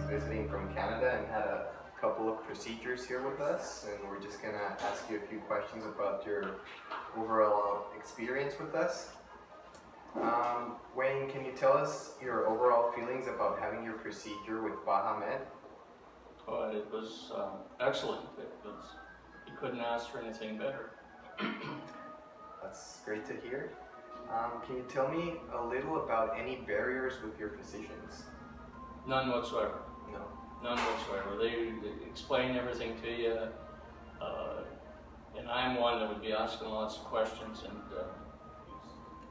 visiting from Canada and had a couple of procedures here with us, and we're just gonna ask you a few questions about your overall experience with us. Wayne, can you tell us your overall feelings about having your procedure with Baha Med? Oh, it was excellent. You couldn't ask for anything better. That's great to hear. Can you tell me a little about any barriers with your physicians? None whatsoever. No. None whatsoever. They explain everything to you, and I'm one that would be asking lots of questions, and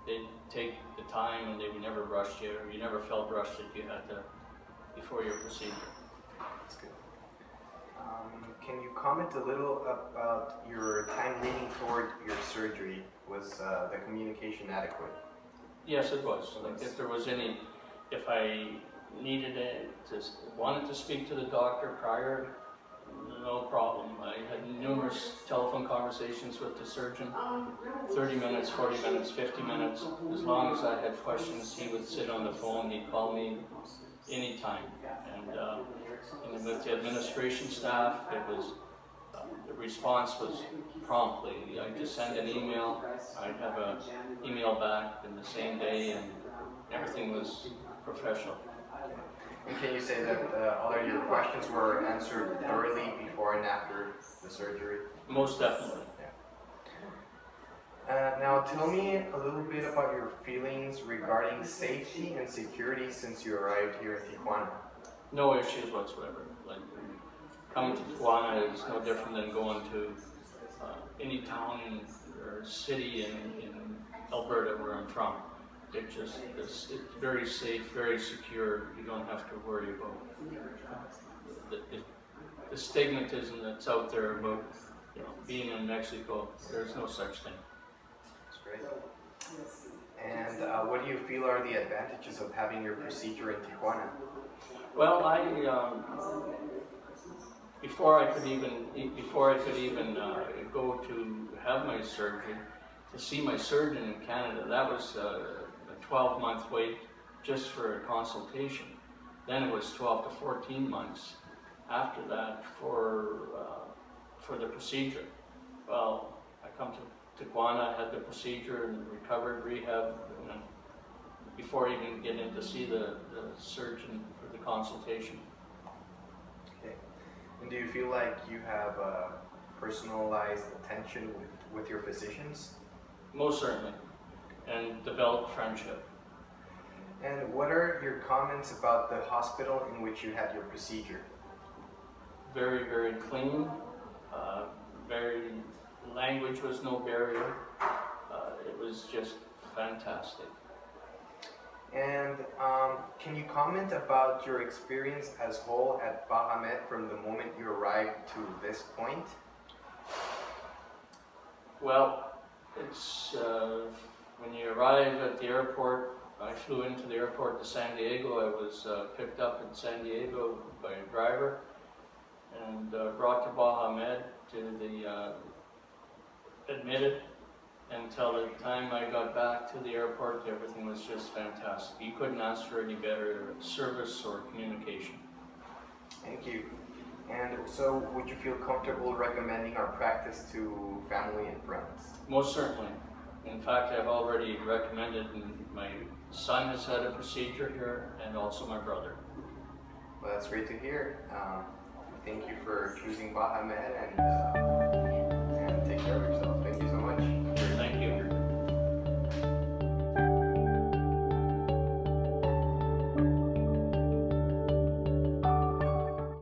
they'd take the time, and they would never rush you, or you never felt rushed that you had to before your procedure. That's good. Can you comment a little about your time leading toward your surgery? Was the communication adequate? Yes, it was. Like if there was any, if I needed it, wanted to speak to the doctor prior, no problem. I had numerous telephone conversations with the surgeon, 30 minutes, 40 minutes, 50 minutes. As long as I had questions, he would sit on the phone, he'd call me anytime. And with the administration staff, it was, the response was promptly. I just send an email, I'd have an email back in the same day, and everything was professional. And can you say that all of your questions were answered thoroughly before and after the surgery? Most definitely. Yeah. Now tell me a little bit about your feelings regarding safety and security since you arrived here in Tijuana. No issues whatsoever. Like coming to Tijuana is no different than going to any town or city in Alberta where I'm from. It's very safe, very secure. You don't have to worry about the stigmatism that's out there about being in Mexico. There's no such thing. That's great. And what do you feel are the advantages of having your procedure in Tijuana? Well, before I could even go to have my surgery, to see my surgeon in Canada, that was a 12-month wait just for a consultation. Then it was 12 to 14 months after that for the procedure. Well, I come to Tijuana, had the procedure and recovered, rehab, and before even getting to see the surgeon for the consultation. Okay. And do you feel like you have personalized attention with your physicians? Most certainly, and developed friendship. And what are your comments about the hospital in which you had your procedure? Very, very clean. Language was no barrier. It was just fantastic. And can you comment about your experience as whole at Baha Med from the moment you arrived to this point? Well, it's when you arrive at the airport. I flew into the airport to San Diego. I was picked up in San Diego by a driver and brought to Baha Med to the admitted. Until the time I got back to the airport, everything was just fantastic. You couldn't ask for any better service or communication. Thank you. And so, would you feel comfortable recommending our practice to family and friends? Most certainly. In fact, I've already recommended, and my son has had a procedure here, and also my brother. Well, that's great to hear. Thank you for choosing Baha Med, and take care of yourself.